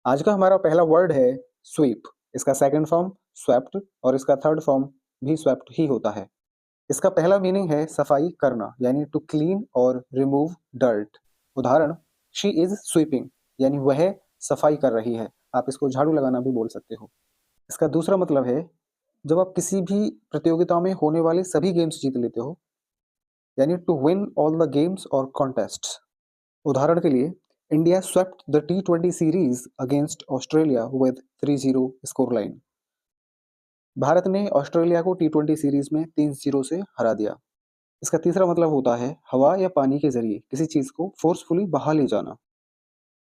आज का हमारा पहला वर्ड है स्वीप। इसका सेकंड फॉर्म स्वेप्ट और इसका थर्ड फॉर्म भी स्वेप्ट ही होता है। इसका पहला मीनिंग है सफाई करना यानी टू क्लीन और रिमूव डर्ट। उदाहरण, शी इज स्वीपिंग यानी वह सफाई कर रही है। आप इसको झाड़ू लगाना भी बोल सकते हो। इसका दूसरा मतलब है जब आप किसी भी प्रतियोगिता में होने वाले सभी गेम्स जीत लेते हो, यानी to win all the games और कॉन्टेस्ट्स। उदाहरण के लिए, India swept the T20 series against Australia with 3-0 score line. Bharat ने ऑस्ट्रेलिया को T20 सीरीज में 3-0 से हरा दिया। इसका तीसरा मतलब होता है हवा या पानी के जरिए किसी चीज को फोर्सफुली बहा ले जाना।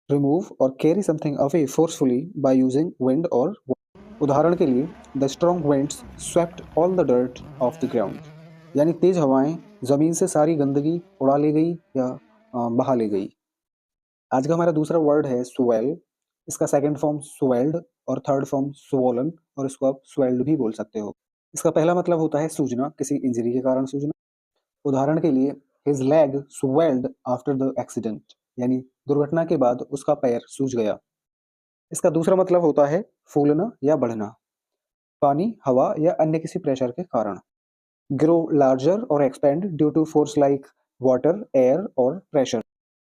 रिमूव और carry something away forcefully by using wind और उदाहरण के लिए, the strong winds swept all the dirt of the ground यानी तेज हवाएं जमीन से सारी गंदगी उड़ा ले गई या बहा ले गई। आज का हमारा दूसरा वर्ड है स्वेल। इसका सेकंड फॉर्म स्वेल्ड और थर्ड फॉर्म स्वोलन और इसको आप स्वेल्ड भी बोल सकते हो। इसका पहला मतलब होता है सूजना, किसी इंजरी के कारण सूजना। उदाहरण के लिए, his leg swelled after the accident यानी दुर्घटना के बाद उसका पैर सूज गया। इसका दूसरा मतलब होता है फूलना या बढ़ना, पानी, हवा या अन्य किसी प्रेशर के कारण। ग्रो लार्जर और expand due to force like water, air और pressure.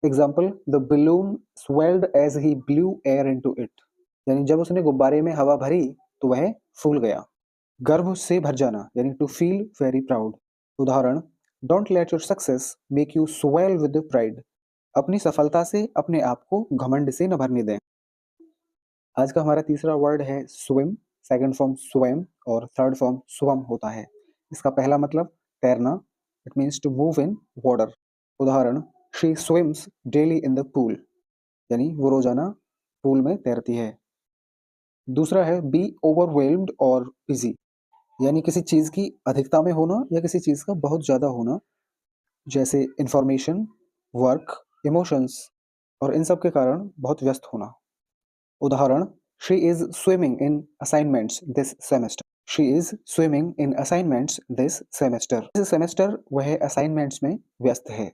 Example, the balloon swelled as he blew air into it यानी जब उसने गुब्बारे में हवा भरी तो वह फूल गया। गर्व से भर जाना यानी टू फील वेरी प्राउड। उदाहरण, don't let your success make you swell with pride. अपनी सफलता से अपने आप को घमंड से न भरने दें। आज का हमारा तीसरा वर्ड है स्विम। सेकंड फॉर्म स्वेम और थर्ड फॉर्म स्वम होता है। इसका पहला मतलब तैरना, it means to move in water. उदाहरण, she swims daily in the pool यानी वो रोजाना पूल में तैरती है। दूसरा है बी ओवरवेल्म्ड और बिजी यानी किसी चीज की अधिकता में होना या किसी चीज का बहुत ज्यादा होना, जैसे इंफॉर्मेशन, वर्क, इमोशंस और इन सब के कारण बहुत व्यस्त होना। उदाहरण, she is swimming in assignments this semester. She is swimming in assignments this semester. इस सेमेस्टर वह असाइनमेंट्स में व्यस्त है।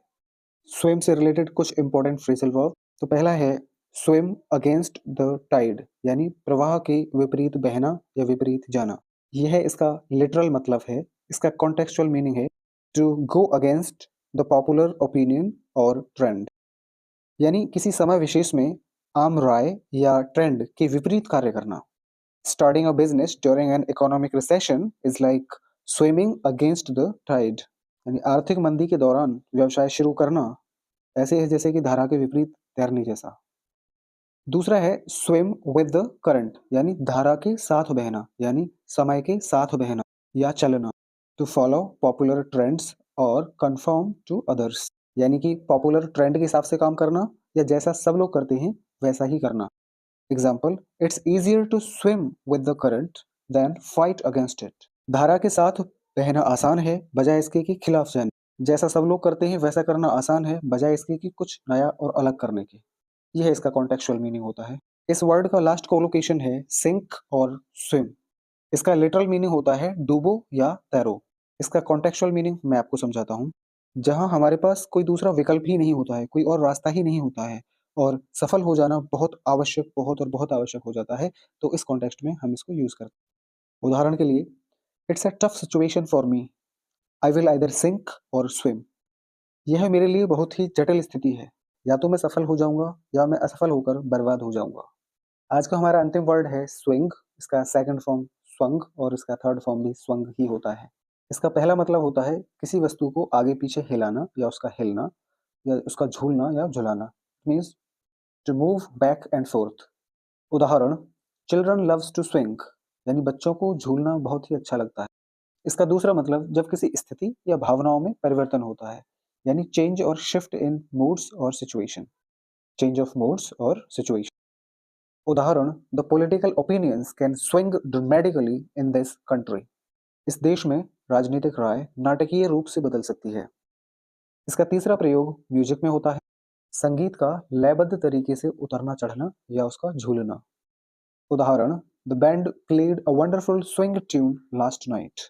स्विम से रिलेटेड कुछ इंपॉर्टेंट फ्रेजल वर्ब। तो पहला है स्विम अगेंस्ट द टाइड यानी प्रवाह के विपरीत बहना या विपरीत जाना। यह इसका लिटरल मतलब है। इसका कॉन्टेक्चुअल मीनिंग है to go against the popular opinion और ट्रेंड यानी किसी समय विशेष में आम राय या ट्रेंड के विपरीत कार्य करना। Starting a business during an economic recession is like swimming against the tide यानी आर्थिक मंदी के दौरान व्यवसाय शुरू करना ऐसे है जैसे कि धारा के विपरीत तैरने जैसा। दूसरा है स्विम विद द करंट यानी धारा के साथ बहना यानी समय के साथ बहना या चलना। टू फॉलो पॉपुलर ट्रेंड्स और कंफर्म टू अदर्स यानी कि पॉपुलर ट्रेंड के हिसाब से काम करना या जैसा सब लोग करते हैं वैसा ही करना। Example, it's easier to swim with the current than fight against it. धारा के साथ बहना आसान है बजाय इसके कि खिलाफ जाने। जैसा सब लोग करते हैं वैसा करना आसान है बजाय इसके कि कुछ नया और अलग करने के। यह इसका कॉन्टेक्चुअल मीनिंग होता है। इस वर्ड का लास्ट कोलोकेशन है सिंक और स्विम। इसका लिटरल मीनिंग होता है डूबो या तैरो। इसका कॉन्टेक्चुअल मीनिंग मैं आपको समझाता हूँ। जहाँ हमारे पास कोई दूसरा विकल्प ही नहीं होता है, कोई और रास्ता ही नहीं होता है और सफल हो जाना बहुत आवश्यक, बहुत और बहुत आवश्यक हो जाता है, तो इस कॉन्टेक्स्ट में हम इसको यूज करते हैं। उदाहरण के लिए, it's a tough situation for me, I will either sink or swim. यह मेरे लिए बहुत ही जटिल स्थिति है, या तो मैं सफल हो जाऊंगा या मैं असफल होकर बर्बाद हो जाऊंगा। आज का हमारा अंतिम वर्ड है स्विंग। इसका सेकंड फॉर्म स्वंग और इसका थर्ड फॉर्म भी स्वंग ही होता है। इसका पहला मतलब होता है किसी वस्तु को आगे पीछे हिलाना या उसका हिलना या उसका झूलना या झुलाना। Means to move back and forth. उदाहरण, चिल्ड्रन लव्स टू स्विंग यानी बच्चों को झूलना बहुत ही अच्छा लगता है। इसका दूसरा मतलब जब किसी स्थिति या भावनाओं में परिवर्तन होता है यानी चेंज और शिफ्ट इन मूड्स और सिचुएशन। चेंज ऑफ मूड्स और सिचुएशन। उदाहरण, the political opinions can swing dramatically in this country. इस देश में राजनीतिक राय नाटकीय रूप से बदल सकती है। इसका तीसरा प्रयोग म्यूजिक में होता है। संगीत का लयबद्ध तरीके से उतरना चढ़ना या उसका झूलना। उदाहरण, the band played a wonderful swing tune last night.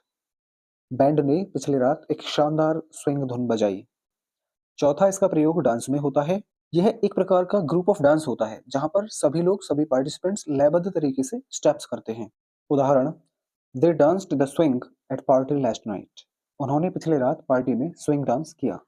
Band ने पिछली रात एक शानदार स्विंग धुन बजाई। चौथा इसका प्रयोग डांस में होता है। यह एक प्रकार का ग्रुप ऑफ डांस होता है जहां पर सभी लोग, सभी पार्टिसिपेंट्स लयबद्ध तरीके से स्टेप्स करते हैं। उदाहरण, they danced the swing at party last night. उन्होंने पिछले रात पार्टी में स्विंग डांस किया।